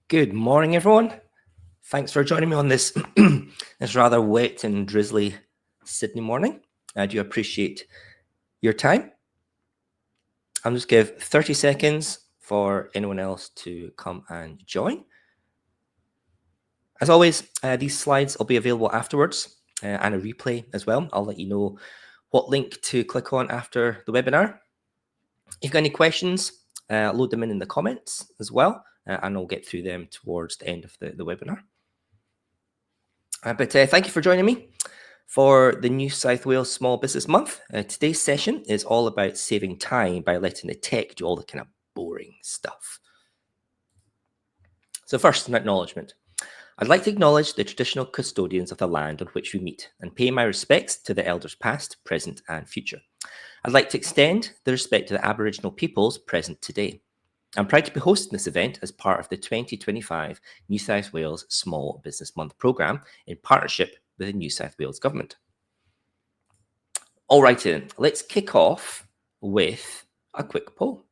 Good morning, everyone. Thanks for joining me on this this rather wet and drizzly Sydney morning. I do appreciate your time. I'll just give 30 seconds for anyone else to come and join. As always, these slides will be available afterwards and a replay as well. I'll let you know what link to click on after the webinar. If you've got any questions, load them in the comments as well, and I'll get through them towards the end of the webinar. But thank you for joining me for the New South Wales Small Business Month. Today's session is all about saving time by letting the tech do all the kind of boring stuff. So first, an acknowledgement. I'd like to acknowledge the traditional custodians of the land on which we meet and pay my respects to the elders past, present and future. I'd like to extend the respect to the Aboriginal peoples present today. I'm proud to be hosting this event as part of the 2025 New South Wales Small Business Month programme in partnership with the New South Wales Government. All right then, let's kick off with a quick poll.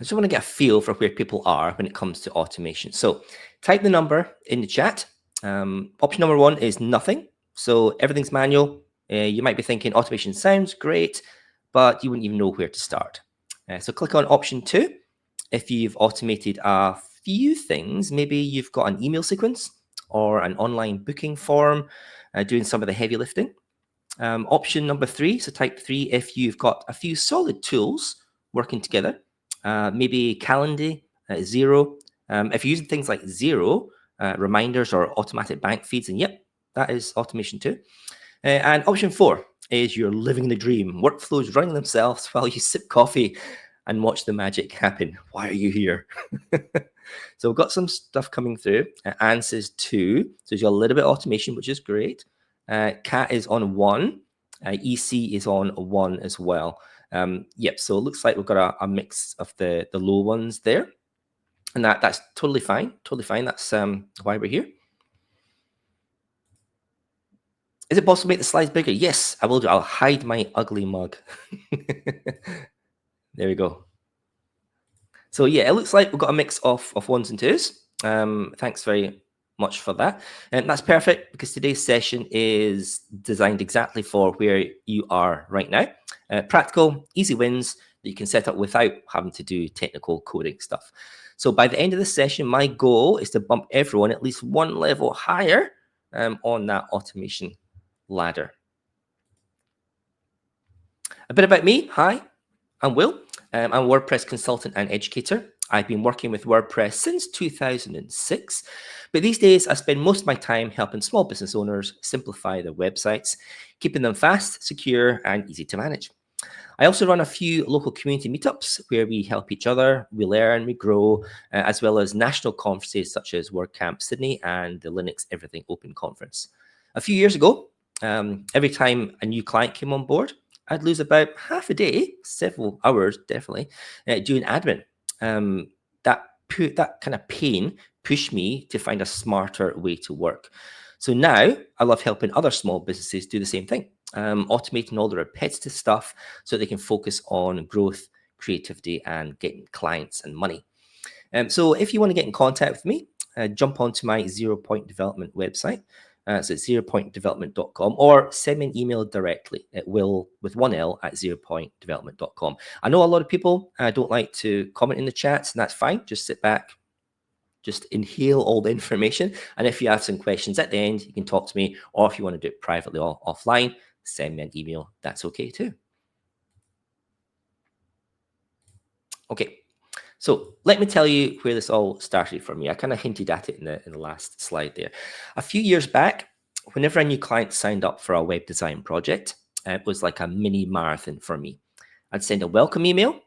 I just want to get a feel for where people are when it comes to automation. So type the number in the chat. Option number one is nothing. So everything's manual. You might be thinking automation sounds great, but you wouldn't even know where to start. So click on option two. If you've automated a few things, maybe you've got an email sequence or an online booking form doing some of the heavy lifting. Option number three, so type three, if you've got a few solid tools working together, maybe Calendly, Xero. If you're using things like Xero, reminders or automatic bank feeds, and yep, that is automation too. And option four is you're living the dream. Workflows running themselves while you sip coffee and watch the magic happen. Why are you here? So we've got some stuff coming through. Anne says two, so there's a little bit of automation, which is great. Cat is on one. EC is on one as well. Yep, so it looks like we've got a mix of the low ones there. And that's totally fine, totally fine. That's why we're here. Is it possible to make the slides bigger? Yes, I will do. I'll hide my ugly mug. There we go. So yeah, it looks like we've got a mix of ones and twos. Thanks very much for that. And that's perfect because today's session is designed exactly for where you are right now. Practical, easy wins that you can set up without having to do technical coding stuff. So by the end of the session, my goal is to bump everyone at least one level higher on that automation ladder. A bit about me. Hi, I'm Will. I'm a WordPress consultant and educator. I've been working with WordPress since 2006, but these days I spend most of my time helping small business owners simplify their websites, keeping them fast, secure, and easy to manage. I also run a few local community meetups where we help each other, we learn, we grow, as well as national conferences such as WordCamp Sydney and the Linux Everything Open Conference. A few years ago, every time a new client came on board, I'd lose about half a day, several hours definitely, doing admin. That kind of pain pushed me to find a smarter way to work. So now I love helping other small businesses do the same thing, automating all the repetitive stuff so they can focus on growth, creativity, and getting clients and money. So if you want to get in contact with me, jump onto my 0 Point Development website. So it's 0pointdevelopment.com, or send me an email directly at will with one L at 0pointdevelopment.com. I know a lot of people don't like to comment in the chats, and that's fine. Just sit back, just inhale all the information. And if you have some questions at the end, you can talk to me, or if you want to do it privately or offline, send me an email. That's okay too. Okay. So let me tell you where this all started for me. I kind of hinted at it in the last slide there. A few years back, whenever a new client signed up for a web design project, it was like a mini marathon for me. I'd send a welcome email,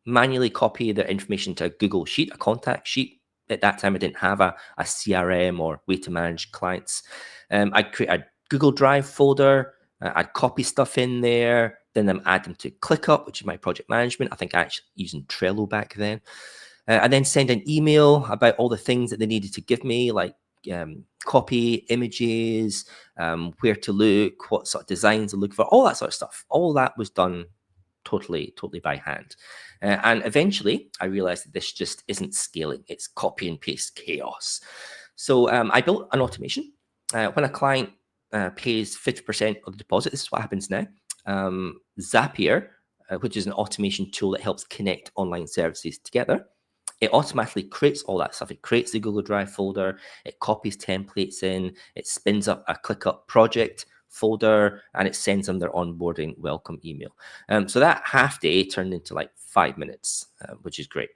manually copy their information to a Google Sheet, a contact sheet. At that time, I didn't have a CRM or way to manage clients. I'd create a Google Drive folder. I'd copy stuff in there. Then add them to ClickUp, which is my project management. I think actually using Trello back then. And then send an email about all the things that they needed to give me, like copy, images, where to look, what sort of designs to look for, all that sort of stuff. All that was done totally by hand. And eventually I realized that this just isn't scaling. It's copy and paste chaos. So I built an automation. When a client pays 50% of the deposit, this is what happens now. Zapier, which is an automation tool that helps connect online services together, it automatically creates all that stuff. It creates the Google Drive folder, it copies templates in, it spins up a ClickUp project folder, and it sends them their onboarding welcome email. So that half day turned into like 5 minutes, which is great.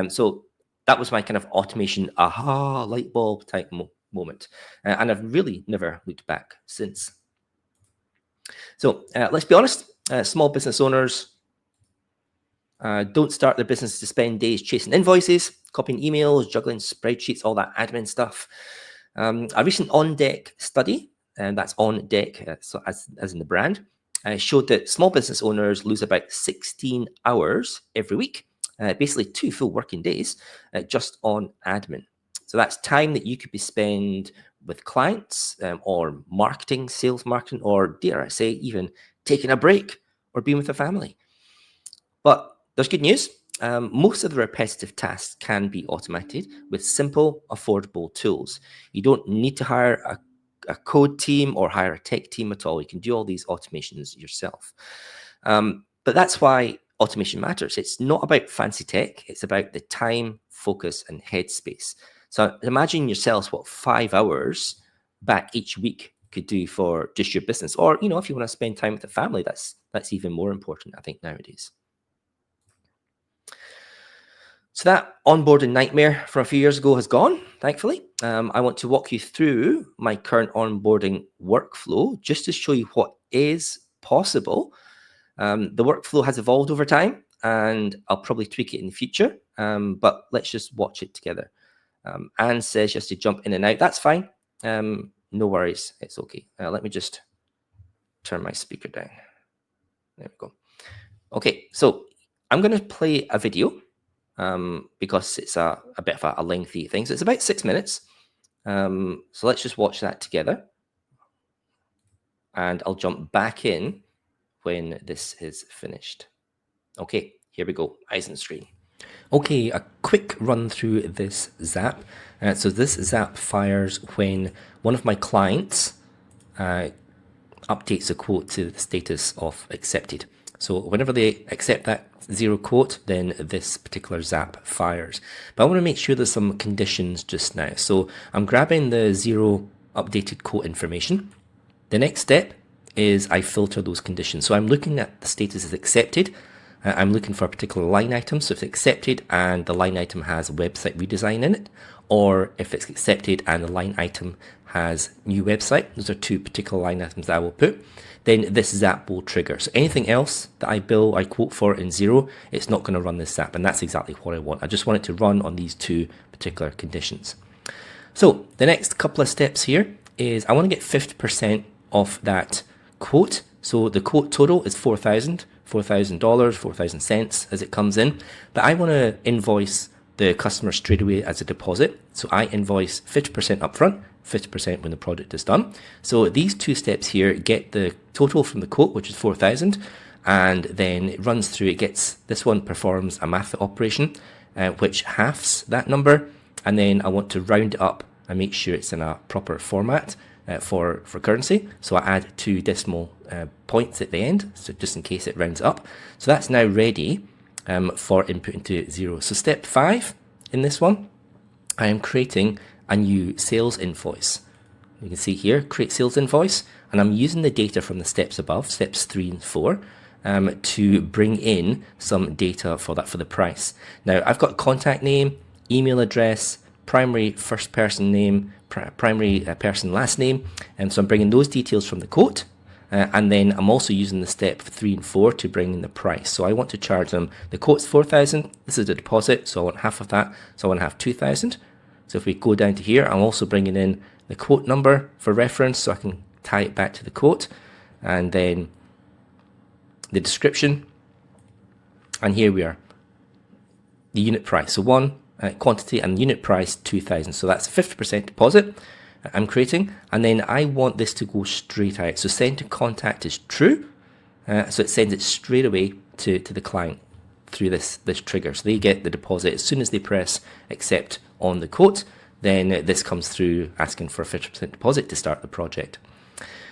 So that was my kind of automation aha light bulb type moment. And I've really never looked back since. So let's be honest, small business owners don't start their business to spend days chasing invoices, copying emails, juggling spreadsheets, all that admin stuff. A recent On Deck study, and that's On Deck, so as in the brand, showed that small business owners lose about 16 hours every week, basically 2 full working days, just on admin. So that's time that you could be spent with clients or marketing, sales marketing, or dare I say, even taking a break or being with the family. But there's good news. Most of the repetitive tasks can be automated with simple, affordable tools. You don't need to hire a code team or hire a tech team at all. You can do all these automations yourself. But that's why automation matters. It's not about fancy tech. It's about the time, focus, and headspace. So imagine yourselves what 5 hours back each week could do for just your business. Or, if you want to spend time with the family, that's even more important, I think, nowadays. So that onboarding nightmare from a few years ago has gone, thankfully. I want to walk you through my current onboarding workflow just to show you what is possible. The workflow has evolved over time, and I'll probably tweak it in the future, but let's just watch it together. Anne says just to jump in and out. That's fine. No worries. It's okay. Let me just turn my speaker down. There we go. Okay, so I'm going to play a video. Because it's a bit of a lengthy thing. So it's about 6 minutes. So let's just watch that together. And I'll jump back in when this is finished. Okay, here we go, eyes on screen. Okay, a quick run through this Zap. So this Zap fires when one of my clients updates a quote to the status of accepted. So whenever they accept that 0 quote, then this particular Zap fires. But I want to make sure there's some conditions just now. So I'm grabbing the 0 updated quote information. The next step is I filter those conditions. So I'm looking at the status as accepted. I'm looking for a particular line item. So if it's accepted and the line item has website redesign in it, or if it's accepted and the line item has new website, those are 2 particular line items that I will put, then this Zap will trigger. So anything else that I quote for in 0, it's not going to run this Zap, and that's exactly what I want. I just want it to run on these 2 particular conditions. So the next couple of steps here is I want to get 50% of that quote. So the quote total is $4,000, $4,000 as it comes in, but I want to invoice the customer straight away as a deposit. So I invoice 50% upfront, 50% when the product is done. So these 2 steps here get the total from the quote, which is 4,000, and then it runs through, it gets, this one performs a math operation, which halves that number, and then I want to round it up and make sure it's in a proper format for currency. So I add 2 decimal points at the end, so just in case it rounds up. So that's now ready for input into 0. So step 5 in this one, I am creating a new sales invoice. You can see here, create sales invoice, and I'm using the data from the steps above, steps 3 and 4, to bring in some data for the price. Now I've got contact name, email address, primary first person name, primary person last name, and so I'm bringing those details from the quote. And then I'm also using the step 3 and 4 to bring in the price. So I want to charge them, the quote's 4,000, this is the deposit, so I want half of that, so I want to have 2,000. So if we go down to here, I'm also bringing in the quote number for reference, so I can tie it back to the quote, and then the description, and here we are, the unit price. So 1 quantity and unit price 2,000, so that's 50% deposit I'm creating, and then I want this to go straight out. So send to contact is true, so it sends it straight away to the client through this trigger. So they get the deposit as soon as they press accept on the quote. Then this comes through asking for a 50% deposit to start the project.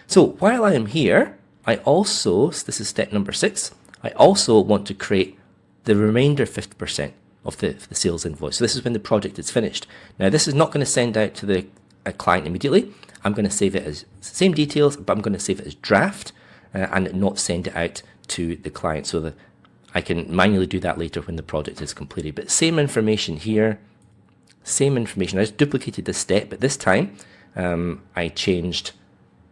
So while I am here, I also, so this is step number 6, I also want to create the remainder 50% of the sales invoice. So this is when the project is finished. Now this is not going to send out to the client immediately. I'm going to save it as same details, but I'm going to save it as draft and not send it out to the client so that I can manually do that later when the project is completed. But same information here, same information. I just duplicated this step, but this time I changed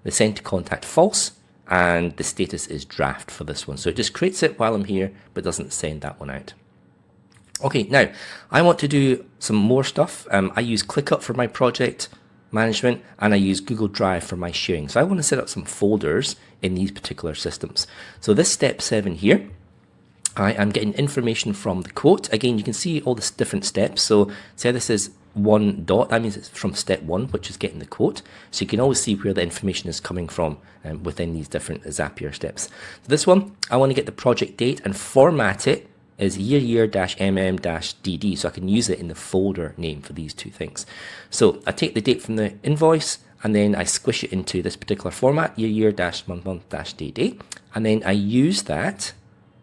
the send to contact false, and the status is draft for this one. So it just creates it while I'm here, but doesn't send that one out. Okay, now I want to do some more stuff. I use ClickUp for my project management, and I use Google Drive for my sharing. So I want to set up some folders in these particular systems. So this step 7 here, I am getting information from the quote. Again, you can see all the different steps. So say this is 1 dot, that means it's from step 1, which is getting the quote. So you can always see where the information is coming from within these different Zapier steps. So this one, I want to get the project date and format it as year-mm-dd, so I can use it in the folder name for these two things. So I take the date from the invoice, and then I squish it into this particular format, year-month-dd, and then I use that.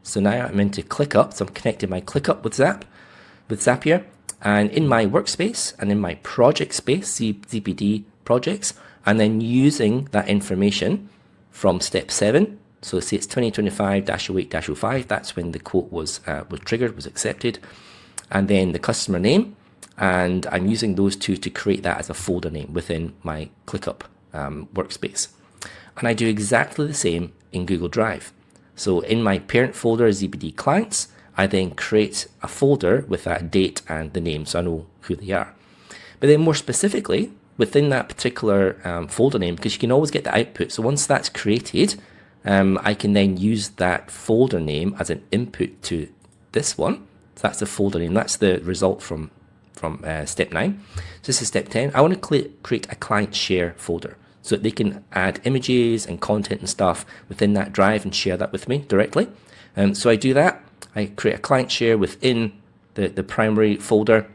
So now I'm into ClickUp, so I'm connecting my ClickUp with Zapier, and in my workspace and in my project space, ZPD projects, and then using that information from step 7. So say it's 2025-08-05, that's when the quote was triggered, was accepted, and then the customer name, and I'm using those two to create that as a folder name within my ClickUp workspace. And I do exactly the same in Google Drive. So in my parent folder, ZBD clients, I then create a folder with that date and the name, so I know who they are. But then more specifically, within that particular folder name, because you can always get the output, so once that's created, I can then use that folder name as an input to this one. So that's the folder name, that's the result from step 9. So this is step 10. I want to create a client share folder so that they can add images and content and stuff within that drive and share that with me directly. So I do that. I create a client share within the primary folder,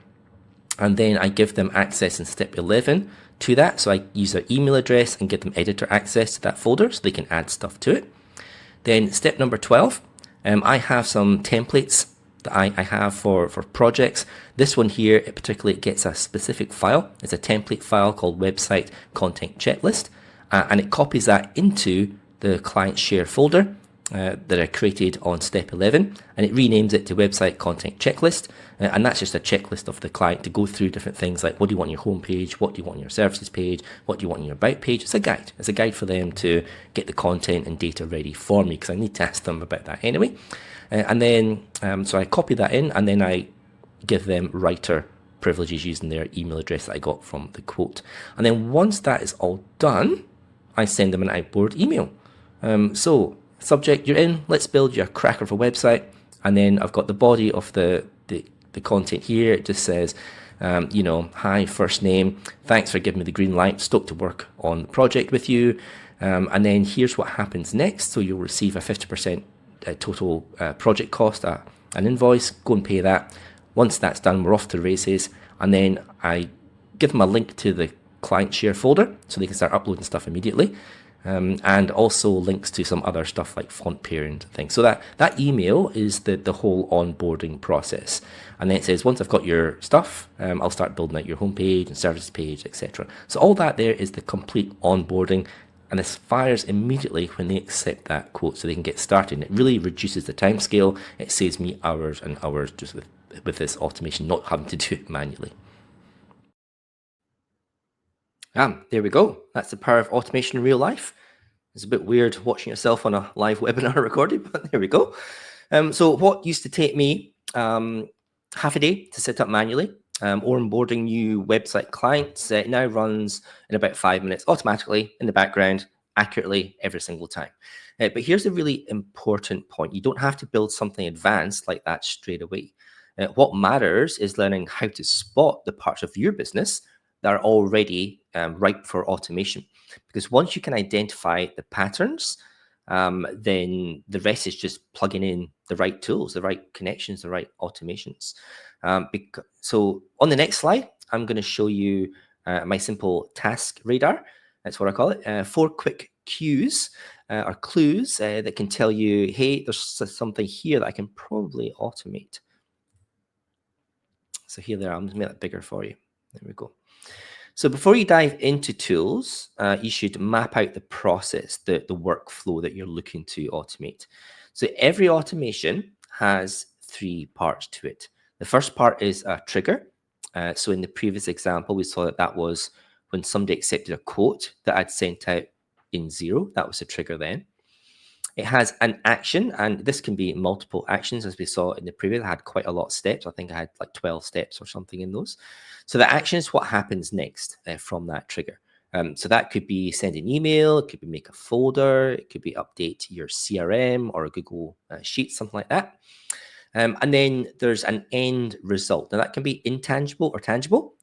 and then I give them access in step 11 to that. So I use their email address and give them editor access to that folder so they can add stuff to it. Then step number 12, I have some templates that I have for projects. This one here, it particularly gets a specific file. It's a template file called website content checklist, and it copies that into the client share folder that I created on step 11, and it renames it to website content checklist, and that's just a checklist of the client to go through different things like what do you want on your home page, what do you want on your services page, what do you want on your about page. It's a guide. It's a guide for them to get the content and data ready for me, because I need to ask them about that anyway. And then so I copy that in, and then I give them writer privileges using their email address that I got from the quote. And then once that is all done, I send them an outboard email. So subject, you're in, let's build you a cracker of a website. And then I've got the body of the content here. It just says, hi, first name, thanks for giving me the green light, stoked to work on the project with you. And then here's what happens next. So you'll receive a 50% total project cost, an invoice, go and pay that. Once that's done, we're off to the races. And then I give them a link to the client share folder so they can start uploading stuff immediately. And also links to some other stuff like font parent things. So that email is the whole onboarding process. And then it says, once I've got your stuff, I'll start building out your homepage and services page, etc. So all that there is the complete onboarding, and this fires immediately when they accept that quote so they can get started. And it really reduces the time scale. It saves me hours and hours just with this automation, not having to do it manually. There we go. That's the power of automation in real life. It's a bit weird watching yourself on a live webinar recorded, but there we go. So what used to take me half a day to set up manually or onboarding new website clients, it now runs in about 5 minutes automatically in the background, accurately every single time. But here's a really important point. You don't have to build something advanced like that straight away. What matters is learning how to spot the parts of your business that are already ripe for automation. Because once you can identify the patterns then the rest is just plugging in the right tools, the right connections, the right automations. So on the next slide, I'm going to show you my simple task radar. That's what I call it. 4 quick cues or clues that can tell you, hey, there's something here that I can probably automate. So here they are. I'm going to make that bigger for you. There we go. So before you dive into tools, you should map out the process, the workflow that you're looking to automate. So every automation has 3 parts to it. The first part is a trigger. So in the previous example, we saw that was when somebody accepted a quote that I'd sent out in Xero. That was the trigger then. It has an action, and this can be multiple actions, as we saw in the previous. I had quite a lot of steps. I think I had like 12 steps or something in those. So the action is what happens next from that trigger. So that could be send an email, it could be make a folder, it could be update your CRM or a Google Sheet, something like that. And then there's an end result. Now that can be intangible or tangible.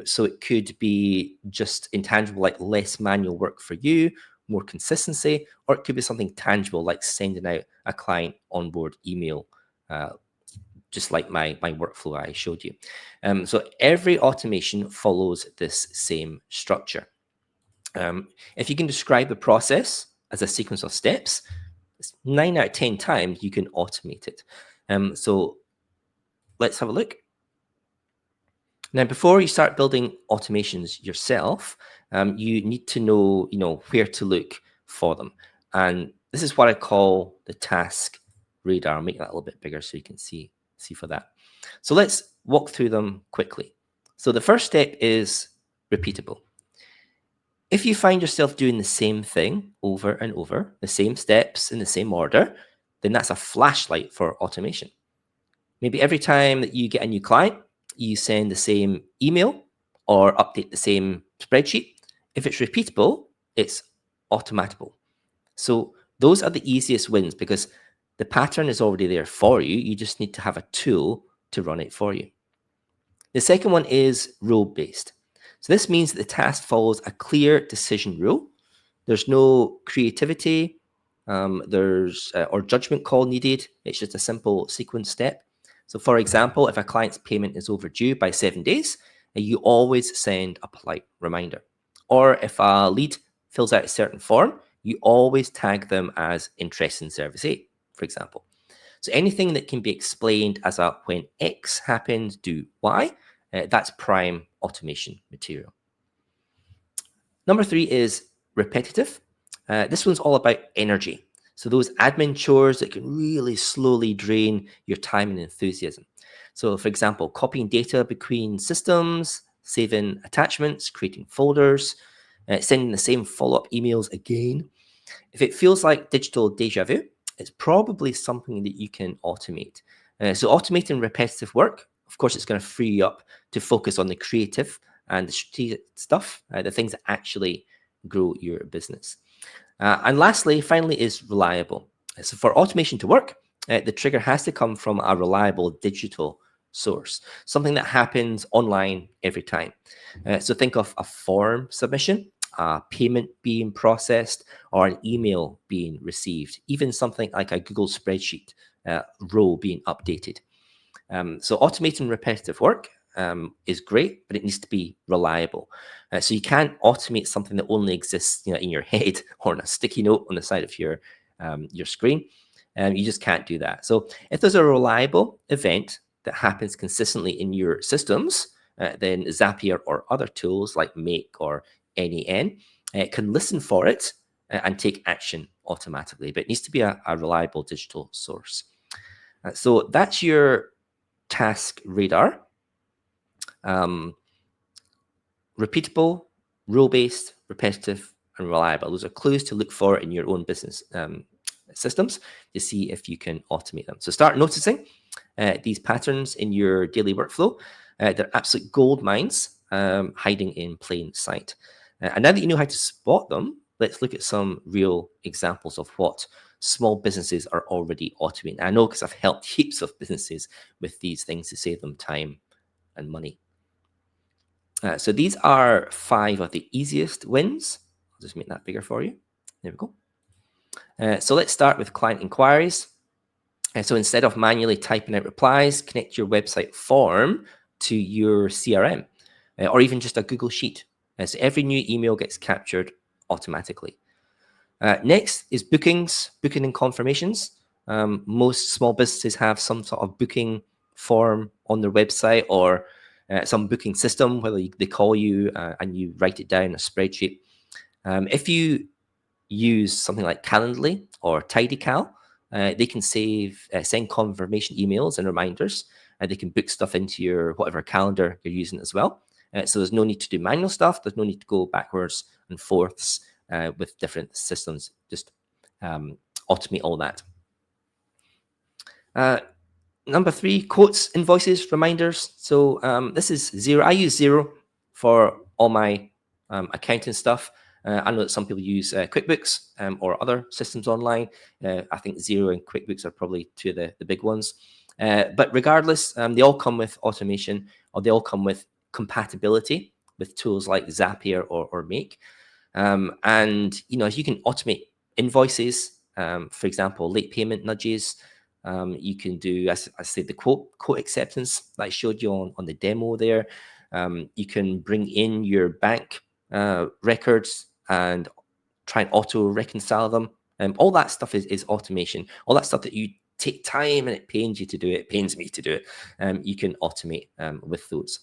So it could be just intangible, like less manual work for you, more consistency, or it could be something tangible, like sending out a client onboard email, just like my workflow I showed you. So every automation follows this same structure. If you can describe the process as a sequence of steps, 9 out of 10 times you can automate it. So let's have a look. Now, before you start building automations yourself, you need to know, where to look for them. And this is what I call the task radar. I'll make that a little bit bigger so you can see for that. So let's walk through them quickly. So the first step is repeatable. If you find yourself doing the same thing over and over, the same steps in the same order, then that's a flashlight for automation. Maybe every time that you get a new client, you send the same email or update the same spreadsheet. If it's repeatable, it's automatable. So those are the easiest wins because the pattern is already there for you. You just need to have a tool to run it for you. The second one is rule-based. So this means that the task follows a clear decision rule. There's no creativity, or judgment call needed. It's just a simple sequence step. So for example, if a client's payment is overdue by 7 days, you always send a polite reminder. Or if a lead fills out a certain form, you always tag them as interest in service A, for example. So anything that can be explained as a when X happens, do Y, that's prime automation material. Number 3 is repetitive. This one's all about energy. So those admin chores that can really slowly drain your time and enthusiasm. So for example, copying data between systems, saving attachments, creating folders, sending the same follow-up emails again. If it feels like digital deja vu, it's probably something that you can automate. So automating repetitive work, of course, it's going to free you up to focus on the creative and the strategic stuff, the things that actually grow your business. And lastly, finally, is reliable. So for automation to work, the trigger has to come from a reliable digital source, something that happens online every time. So think of a form submission, a payment being processed, or an email being received, even something like a Google spreadsheet row being updated. So automating repetitive work is great, but it needs to be reliable. So you can't automate something that only exists, in your head or on a sticky note on the side of your screen. You just can't do that. So if there's a reliable event that happens consistently in your systems, then Zapier or other tools like Make or NEN can listen for it and take action automatically. But it needs to be a reliable digital source. So that's your task radar. Repeatable, rule-based, repetitive, and reliable. Those are clues to look for in your own business systems to see if you can automate them. So start noticing these patterns in your daily workflow. They're absolute gold mines hiding in plain sight. And now that you know how to spot them, let's look at some real examples of what small businesses are already automating. I know because I've helped heaps of businesses with these things to save them time and money. So these are 5 of the easiest wins. I'll just make that bigger for you. There we go. So let's start with client inquiries. So instead of manually typing out replies, connect your website form to your CRM or even just a Google Sheet. So every new email gets captured automatically. Next is bookings, booking and confirmations. Most small businesses have some sort of booking form on their website or some booking system, whether they call you and you write it down in a spreadsheet. If you use something like Calendly or TidyCal, they can send confirmation emails and reminders. They can book stuff into your whatever calendar you're using as well. So there's no need to do manual stuff. There's no need to go backwards and forths with different systems. Just automate all that. Number 3, quotes, invoices, reminders. So this is Xero. I use Xero for all my accounting stuff. I know that some people use QuickBooks or other systems online. I think Xero and QuickBooks are probably two of the big ones. But regardless, they all come with automation, or they all come with compatibility with tools like Zapier or Make. And if you can automate invoices, for example, late payment nudges, you can do, as I said, the quote acceptance that I showed you on the demo there. You can bring in your bank records and try and auto reconcile them. All that stuff is automation. All that stuff that you take time and it pains you to do it, pains me to do it. You can automate with those.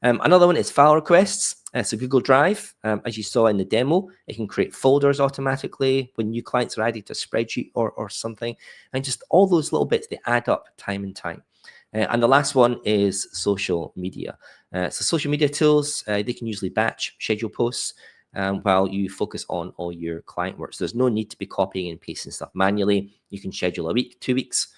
Another one is file requests. So Google Drive, as you saw in the demo, it can create folders automatically when new clients are added to a spreadsheet or something. And just all those little bits, they add up time and time. And the last one is social media. So social media tools, they can usually batch schedule posts while you focus on all your client work. So there's no need to be copying and pasting stuff manually. You can schedule a week, 2 weeks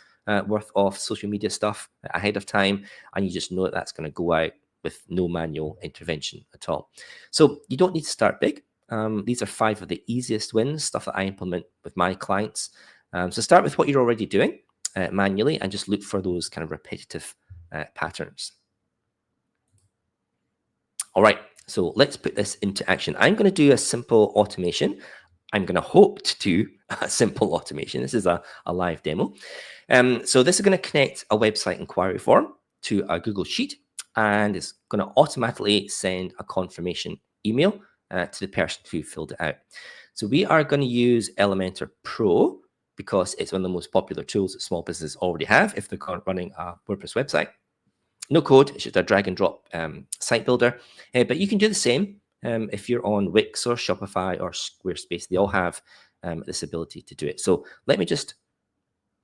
worth of social media stuff ahead of time, and you just know that that's going to go out with no manual intervention at all. So you don't need to start big. These are 5 of the easiest wins, stuff that I implement with my clients. So start with what you're already doing manually and just look for those kind of repetitive patterns. All right, so let's put this into action. I'm going to do a simple automation. I'm going to hope to do a simple automation. This is a live demo. So this is going to connect a website inquiry form to a Google Sheet, and it's going to automatically send a confirmation email to the person who filled it out. So we are going to use Elementor Pro because it's one of the most popular tools that small businesses already have if they're running a WordPress website. No code, it's just a drag and drop site builder. But you can do the same if you're on Wix or Shopify or Squarespace. They all have this ability to do it. So let me just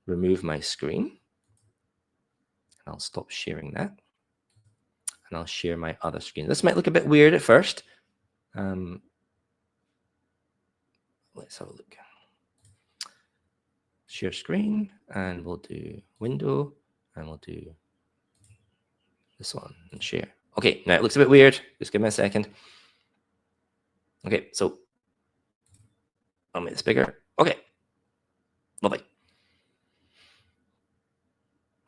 remove my screen. I'll stop sharing that. And I'll share my other screen. This might look a bit weird at first. Let's have a look. Share screen, and we'll do window, and we'll do this one and share. Okay, now it looks a bit weird. Just give me a second. Okay, so I'll make this bigger. Okay, lovely.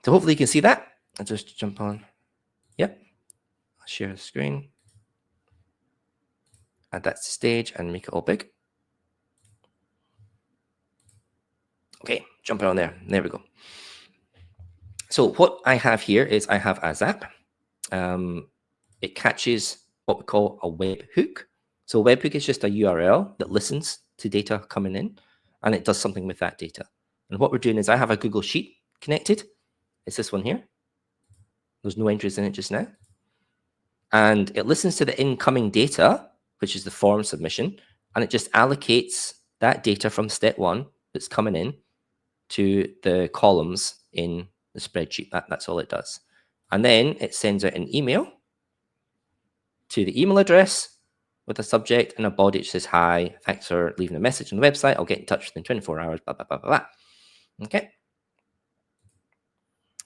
So hopefully you can see that. I'll just jump on. Yep, I'll share the screen. Add that to stage and make it all big. Okay, jumping on there. There we go. So what I have here is I have a Zap. It catches what we call a webhook. So a webhook is just a URL that listens to data coming in, and it does something with that data. And what we're doing is I have a Google Sheet connected. It's this one here. There's no entries in it just now. And it listens to the incoming data, which is the form submission, and it just allocates that data from step 1 that's coming in to the columns in the spreadsheet. That's all it does. And then it sends out an email to the email address with a subject and a body that says, hi, thanks for leaving a message on the website. I'll get in touch within 24 hours, blah, blah, blah, blah, blah. Okay.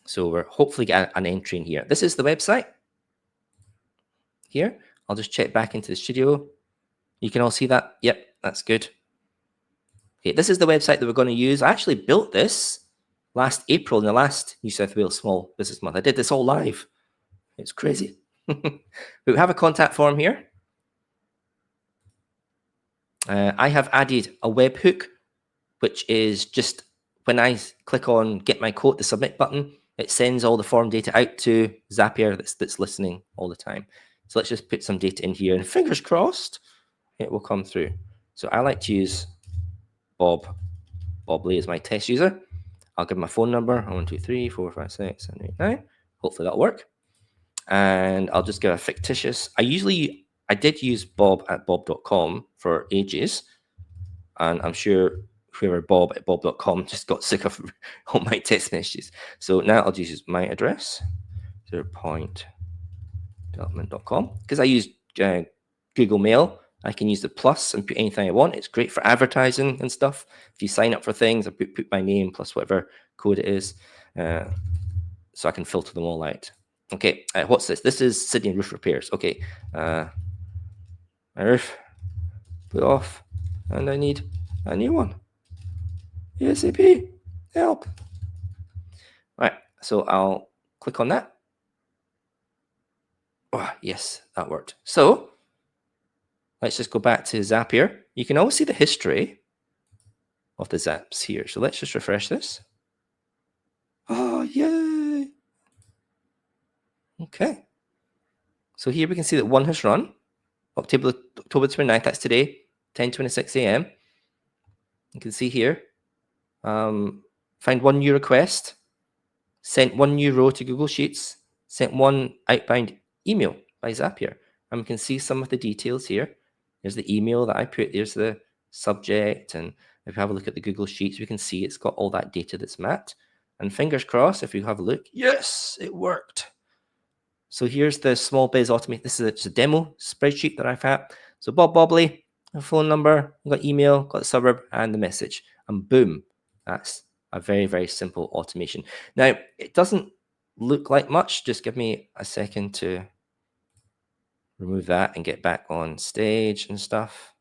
So we're hopefully getting an entry in here. This is the website here. I'll just check back into the studio. You can all see that. Yep, that's good. Okay, this is the website that we're going to use. I actually built this last April in the last New South Wales Small Business Month. I did this all live. It's crazy. We have a contact form here. I have added a webhook which is just when I click on get my quote, the submit button, it sends all the form data out to Zapier that's listening all the time. So let's just put some data in here, and fingers crossed, it will come through. So I like to use Bob Lee as my test user. I'll give my phone number, 1, 2, 3, 4, 5, 6, 7, 8, 9. Hopefully that'll work. And I'll just give a fictitious. I did use Bob at bob.com for ages, and I'm sure whoever Bob at bob.com just got sick of all my text messages. So now I'll just use my address, 0.development.com, because I use Google Mail. I can use the plus and put anything I want. It's great for advertising and stuff. If you sign up for things, I put my name plus whatever code it is, so I can filter them all out. Okay, what's this? This is Sydney Roof Repairs. Okay, my roof put off, and I need a new one. ASAP, help. Right, so I'll click on that. Oh, yes, that worked. So let's just go back to Zapier. You can always see the history of the zaps here. So let's just refresh this. Oh, yay. Okay. So here we can see that one has run. October 29th, that's today, 10:26 a.m. You can see here, find one new request, sent one new row to Google Sheets, sent one outbound email by Zapier. And we can see some of the details here. There's the email that I put, there's the subject, and if we have a look at the Google Sheets, we can see it's got all that data that's mapped. And fingers crossed, if you have a look, yes, it worked. So here's the small biz automate. This is a demo spreadsheet that I've had. So Bob Bobley, a phone number, got email, got the suburb, and the message. And boom, that's a very, very simple automation. Now, it doesn't look like much. Just give me a second to remove that and get back on stage and stuff.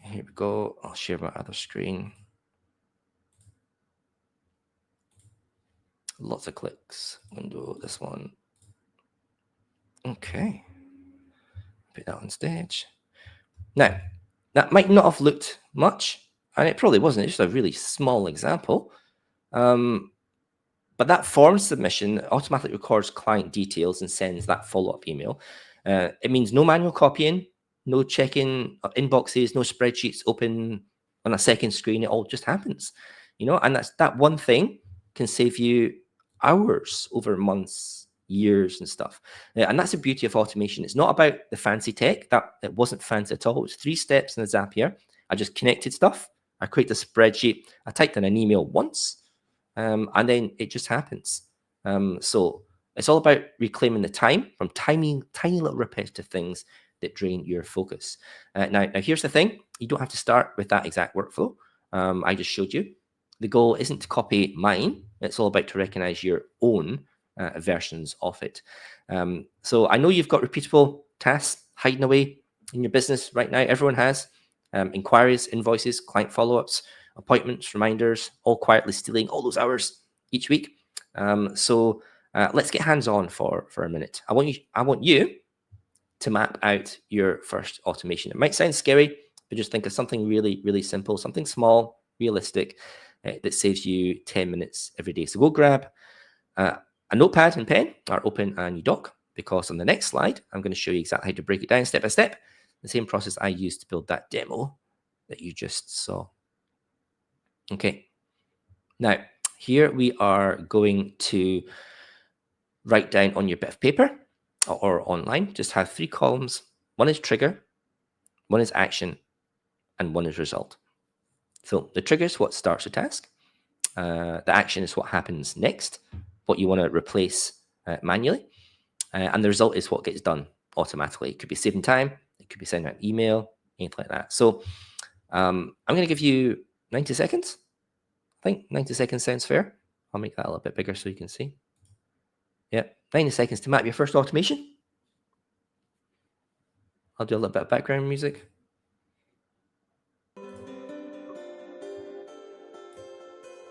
Here we go. I'll share my other screen. Lots of clicks. Window, this one. Okay. Put that on stage. Now, that might not have looked much, and it probably wasn't. It's just a really small example. But that form submission automatically records client details and sends that follow-up email. It means no manual copying, no checking inboxes, no spreadsheets open on a second screen. It all just happens, and that one thing can save you hours over months, years, and stuff. And that's the beauty of automation. It's not about the fancy tech. That it wasn't fancy at all. It was 3 steps in the Zapier. I just connected stuff. I created a spreadsheet. I typed in an email once. And then it just happens. So it's all about reclaiming the time from tiny little repetitive things that drain your focus. Now, here's the thing. You don't have to start with that exact workflow. I just showed you. The goal isn't to copy mine. It's all about to recognize your own versions of it. So I know you've got repeatable tasks hiding away in your business right now. Everyone has inquiries, invoices, client follow-ups, appointments, reminders, all quietly stealing all those hours each week. So let's get hands-on for a minute. I want you to map out your first automation. It might sound scary, but just think of something really, really simple, something small, realistic, that saves you 10 minutes every day. So go grab a notepad and pen, or open a new doc, because on the next slide, I'm going to show you exactly how to break it down step by step, the same process I used to build that demo that you just saw. Okay, now here we are going to write down on your bit of paper or online, just have 3 columns. One is trigger, one is action, and one is result. So the trigger is what starts the task. The action is what happens next, what you want to replace manually. And the result is what gets done automatically. It could be saving time, it could be sending an email, anything like that. So I'm going to give you 90 seconds. I think 90 seconds sounds fair. I'll make that a little bit bigger so you can see. Yeah, 90 seconds to map your first automation. I'll do a little bit of background music.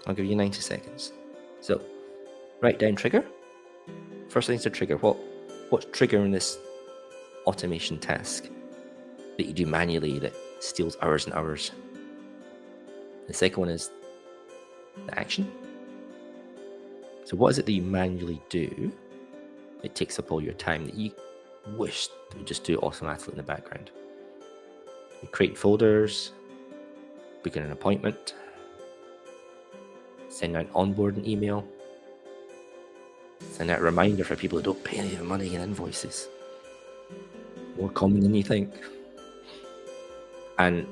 I'll give you 90 seconds. So write down trigger. First thing to trigger. What's triggering this automation task that you do manually that steals hours and hours? The second one is the action. So what is it that you manually do? It takes up all your time that you wish to just do automatically in the background. You create folders, booking an appointment, send out an onboarding email, send out a reminder for people who don't pay any money in invoices. More common than you think. And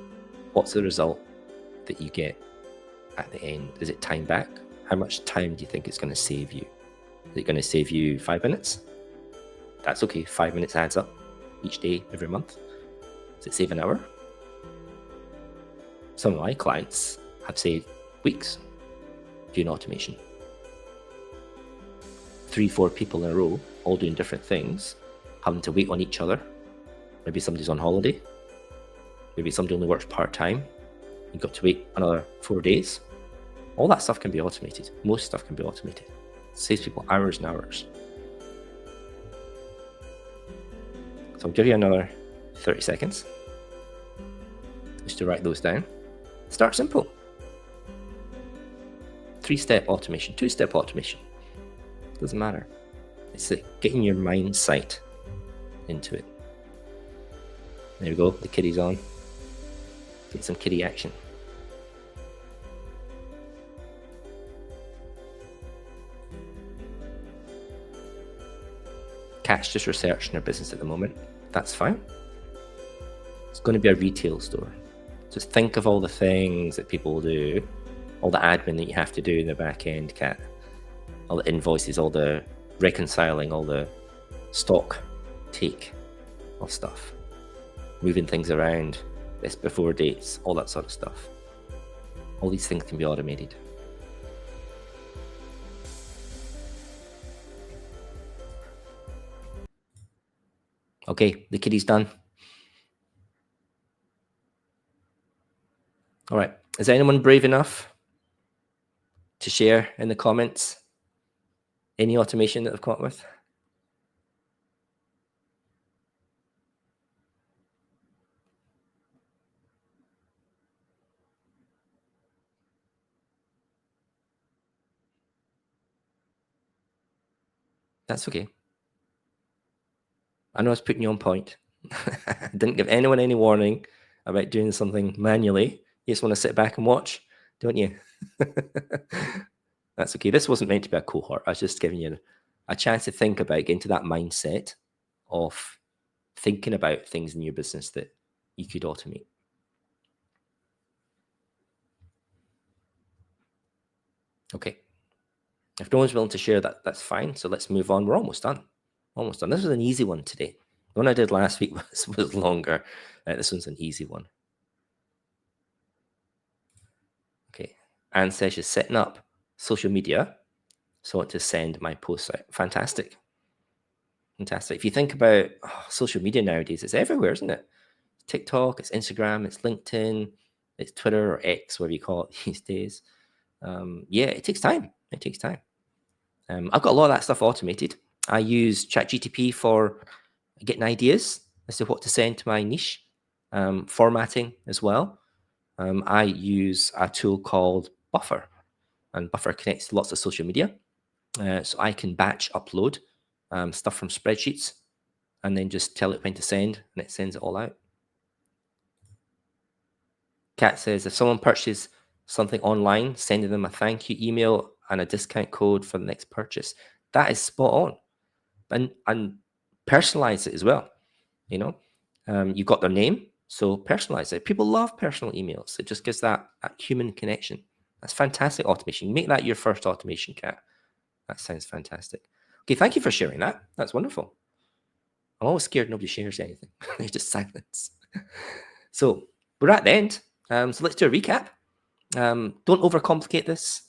what's the result that you get at the end? Is it time back? How much time do you think it's going to save you? Is it going to save you 5 minutes? That's okay. 5 minutes adds up each day, every month. Does it save an hour? Some of my clients have saved weeks doing automation. 3-4 people in a row, all doing different things, having to wait on each other. Maybe somebody's on holiday. Maybe somebody only works part-time. You've got to wait another 4 days. All that stuff can be automated. Most stuff can be automated. It saves people hours and hours. So I'll give you another 30 seconds just to write those down. Start simple. 3-step automation, 2-step automation. Doesn't matter. It's like getting your mind sight into it. There we go, the kitty's on. Get some kitty action. Cat's just researching her business at the moment. That's fine. It's going to be a retail store. Just think of all the things that people do, all the admin that you have to do in the back end, Cat. All the invoices, all the reconciling, all the stock take of stuff. Moving things around, best before dates, all that sort of stuff. All these things can be automated. Okay, the kitty's done. All right, is anyone brave enough to share in the comments any automation that they've come up with? That's okay. I know I was putting you on point. I didn't give anyone any warning about doing something manually. You just want to sit back and watch, don't you? That's okay. This wasn't meant to be a cohort. I was just giving you a chance to think about, get into that mindset of thinking about things in your business that you could automate. Okay. If no one's willing to share that, that's fine. So let's move on. We're almost done. Almost done. This was an easy one today. The one I did last week was longer. This one's an easy one. Okay. Anne says she's setting up social media, so I want to send my posts out. Fantastic. Fantastic. If you think about social media nowadays, it's everywhere, isn't it? TikTok, it's Instagram, it's LinkedIn, it's Twitter or X, whatever you call it these days. Yeah, it takes time. It takes time. I've got a lot of that stuff automated. I use ChatGTP for getting ideas as to what to send to my niche, formatting as well. I use a tool called Buffer, and Buffer connects to lots of social media. So I can batch upload stuff from spreadsheets and then just tell it when to send, and it sends it all out. Kat says, if someone purchases something online, sending them a thank you email and a discount code for the next purchase. That is spot on. And personalize it as well. You know, you've got their name, so personalize it. People love personal emails. It just gives that human connection. That's fantastic automation. Make that your first automation, Kat. That sounds fantastic. Okay, thank you for sharing that. That's wonderful. I'm always scared nobody shares anything. There's just silence. So we're at the end. So let's do a recap. Don't overcomplicate this.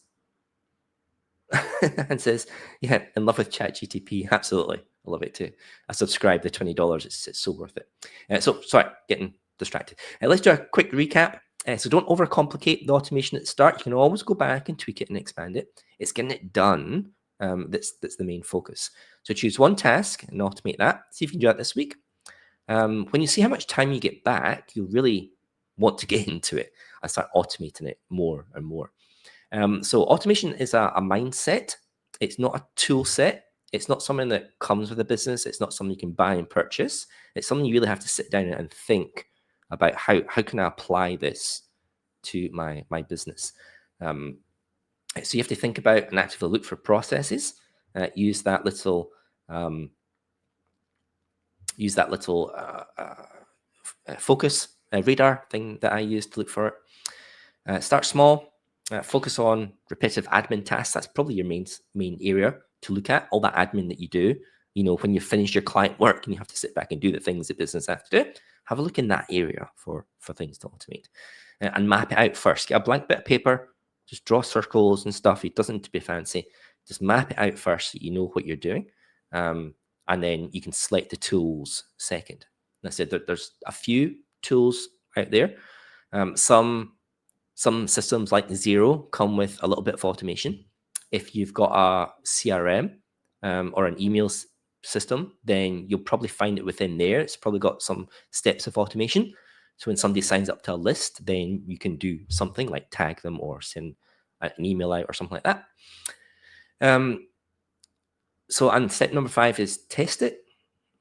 And says, yeah, in love with ChatGTP. Absolutely. I love it too. I subscribe the $20. It's so worth it. So sorry, getting distracted. Let's do a quick recap. So don't overcomplicate the automation at the start. You can always go back and tweak it and expand it. It's getting it done. That's the main focus. So choose one task and automate that. See if you can do that this week. When you see how much time you get back, you'll really want to get into it and start automating it more and more. So automation is a mindset. It's not a tool set. It's not something that comes with a business. It's not something you can buy and purchase. It's something you really have to sit down and think about how can I apply this to my business. So you have to think about and actively look for processes. Use that little focus radar thing that I use to look for it. Start small. Focus on repetitive admin tasks. That's probably your main area to look at. All that admin that you do. You know, when you finish your client work and you have to sit back and do the things that business have to do, have a look in that area for things to automate, and map it out first. Get a blank bit of paper. Just draw circles and stuff. It doesn't need to be fancy. Just map it out first so you know what you're doing. And then you can select the tools second. And I said that there's a few tools out there. Some systems like Xero come with a little bit of automation. If you've got a CRM or an email system, then you'll probably find it within there. It's probably got some steps of automation. So when somebody signs up to a list, then you can do something like tag them or send an email out or something like that. And step number 5 is test it.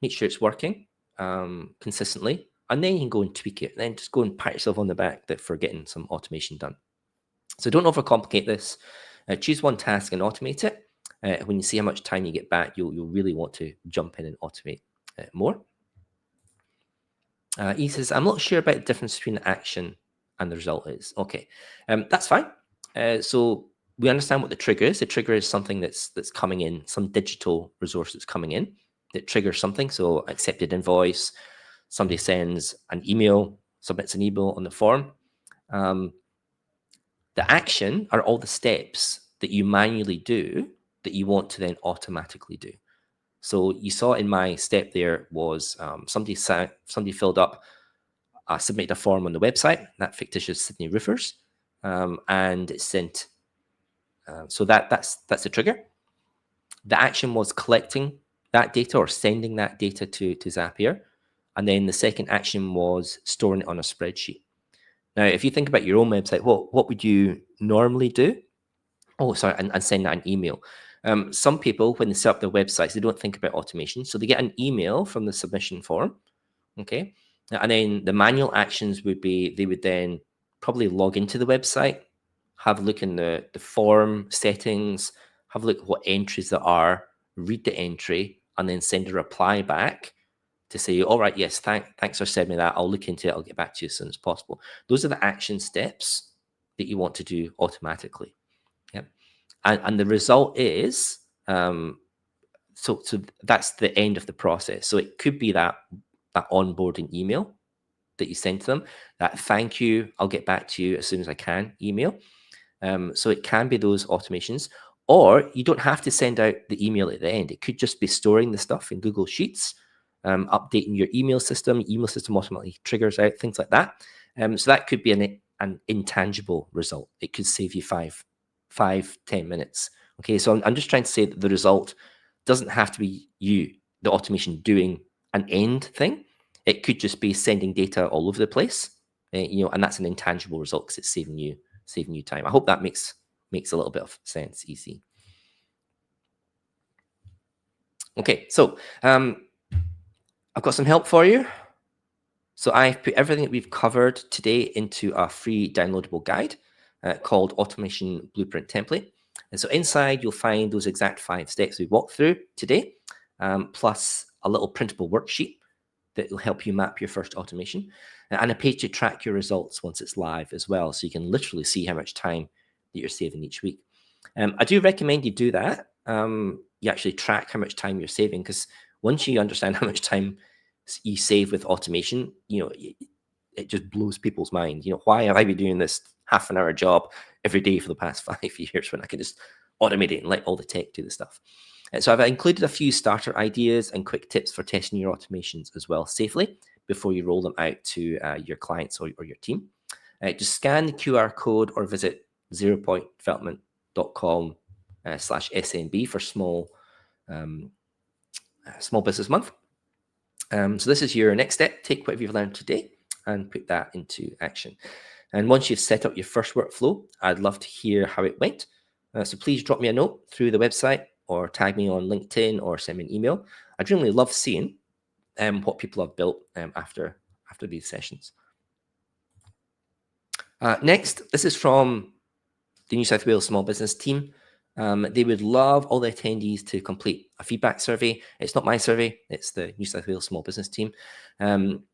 Make sure it's working consistently. And then you can go and tweak it. Then just go and pat yourself on the back for getting some automation done. So don't overcomplicate this. Choose one task and automate it. When you see how much time you get back, you'll really want to jump in and automate more. He says, I'm not sure about the difference between the action and the result is. Okay, that's fine. So we understand what the trigger is. The trigger is something that's coming in, some digital resource that's coming in that triggers something. So accepted invoice, somebody sends an email, submits an email on the form. The action are all the steps that you manually do that you want to then automatically do. So you saw in my step there was somebody filled up, submitted a form on the website, that fictitious Sydney Roofers, and it sent. So that's the trigger. The action was collecting that data or sending that data to Zapier, and then the second action was storing it on a spreadsheet. Now, if you think about your own website, what would you normally do? Oh, sorry, and send out an email. Some people, when they set up their websites, they don't think about automation. So they get an email from the submission form, okay? And then the manual actions would be, they would then probably log into the website, have a look in the form settings, have a look at what entries there are, read the entry, and then send a reply back to say, all right, yes, thanks for sending me that. I'll look into it. I'll get back to you as soon as possible. Those are the action steps that you want to do automatically. Yeah. And the result is, so that's the end of the process. So it could be that onboarding email that you send to them, that thank you, I'll get back to you as soon as I can email. So it can be those automations, or you don't have to send out the email at the end. It could just be storing the stuff in Google Sheets, updating your email system. Email system automatically triggers out things like that. So that could be an intangible result. It could save you 5-10 minutes. Okay, so I'm just trying to say that the result doesn't have to be the automation doing an end thing. It could just be sending data all over the place, and that's an intangible result because it's saving you time. I hope that makes a little bit of sense. Easy. Okay, so I've got some help for you. So I've put everything that we've covered today into a free downloadable guide called Automation Blueprint Template. And so inside, you'll find those exact 5 steps we walked through today, plus a little printable worksheet that will help you map your first automation, and a page to track your results once it's live as well. So you can literally see how much time that you're saving each week. I do recommend you do that. You actually track how much time you're saving, because once you understand how much time you save with automation, it just blows people's mind. Why have I been doing this half an hour job every day for the past 5 years when I can just automate it and let all the tech do the stuff? So I've included a few starter ideas and quick tips for testing your automations as well safely before you roll them out to your clients or your team. Just scan the QR code or visit zeropointdevelopment.com/SNB for small business month. So this is your next step. Take whatever you've learned today and put that into action. And once you've set up your first workflow, I'd love to hear how it went. So please drop me a note through the website or tag me on LinkedIn or send me an email. I generally love seeing what people have built after these sessions. Next, this is from the New South Wales Small Business Team. They would love all the attendees to complete a feedback survey. It's not my survey, it's the New South Wales Small Business Team.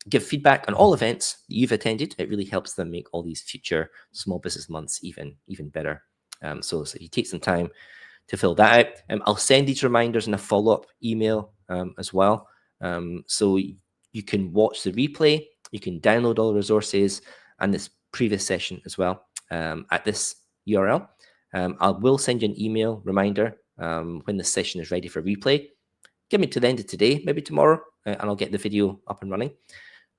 Give feedback on all events that you've attended. It really helps them make all these future small business months even better. So you take some time to fill that out. I'll send these reminders in a follow-up email as well. So you can watch the replay, you can download all the resources and this previous session as well at this URL. I will send you an email reminder when the session is ready for replay. Give me to the end of today, maybe tomorrow, and I'll get the video up and running.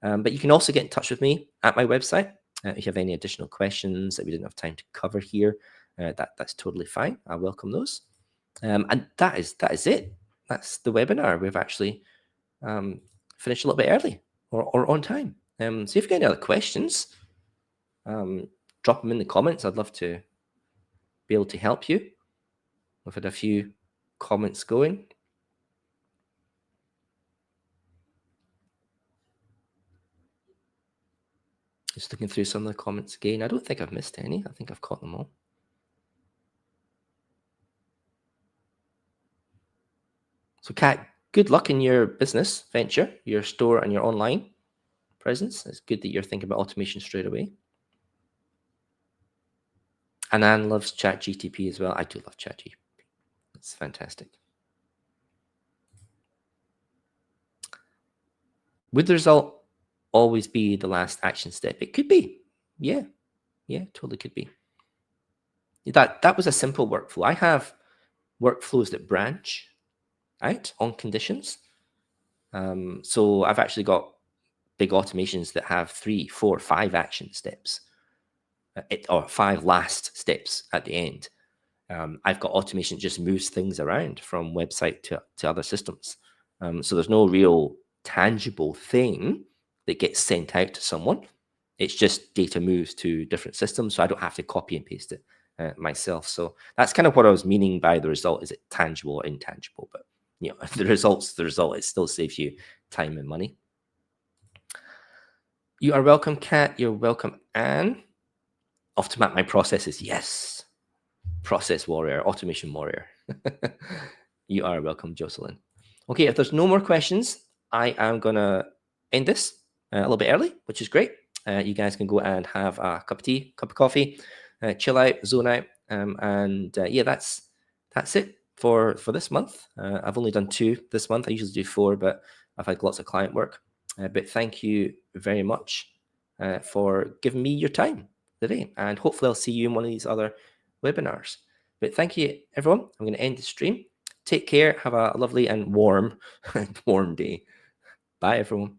But you can also get in touch with me at my website. If you have any additional questions that we didn't have time to cover here, that's totally fine. I welcome those. And that is it. That's the webinar. We've actually finished a little bit early or on time. So if you've got any other questions, drop them in the comments. I'd love to be able to help you. We've had a few comments going. Just looking through some of the comments again. I don't think I've missed any. I think I've caught them all. So Kat, good luck in your business venture, your store and your online presence. It's good that you're thinking about automation straight away. And Anne loves ChatGTP as well. I do love ChatGTP. It's fantastic. Would the result always be the last action step? It could be. Yeah, totally could be. That was a simple workflow. I have workflows that branch out on conditions. So I've actually got big automations that have 3, 4, 5 action steps, or 5 last steps at the end. I've got automation that just moves things around from website to other systems. So there's no real tangible thing that gets sent out to someone. It's just data moves to different systems, so I don't have to copy and paste it myself. So that's kind of what I was meaning by the result. Is it tangible or intangible? But the result's the result. It still saves you time and money. You are welcome, Kat. You're welcome, Anne. Off to map my processes. Yes. Process warrior, automation warrior. You are welcome, Jocelyn. Okay, if there's no more questions, I am going to end this a little bit early, which is great. You guys can go and have a cup of tea, cup of coffee, chill out, zone out. Yeah, that's it for this month. I've only done 2 this month. I usually do 4, but I've had lots of client work. But thank you very much for giving me your time today. And hopefully I'll see you in one of these other webinars. But thank you, everyone. I'm going to end the stream. Take care. Have a lovely and warm day. Bye, everyone.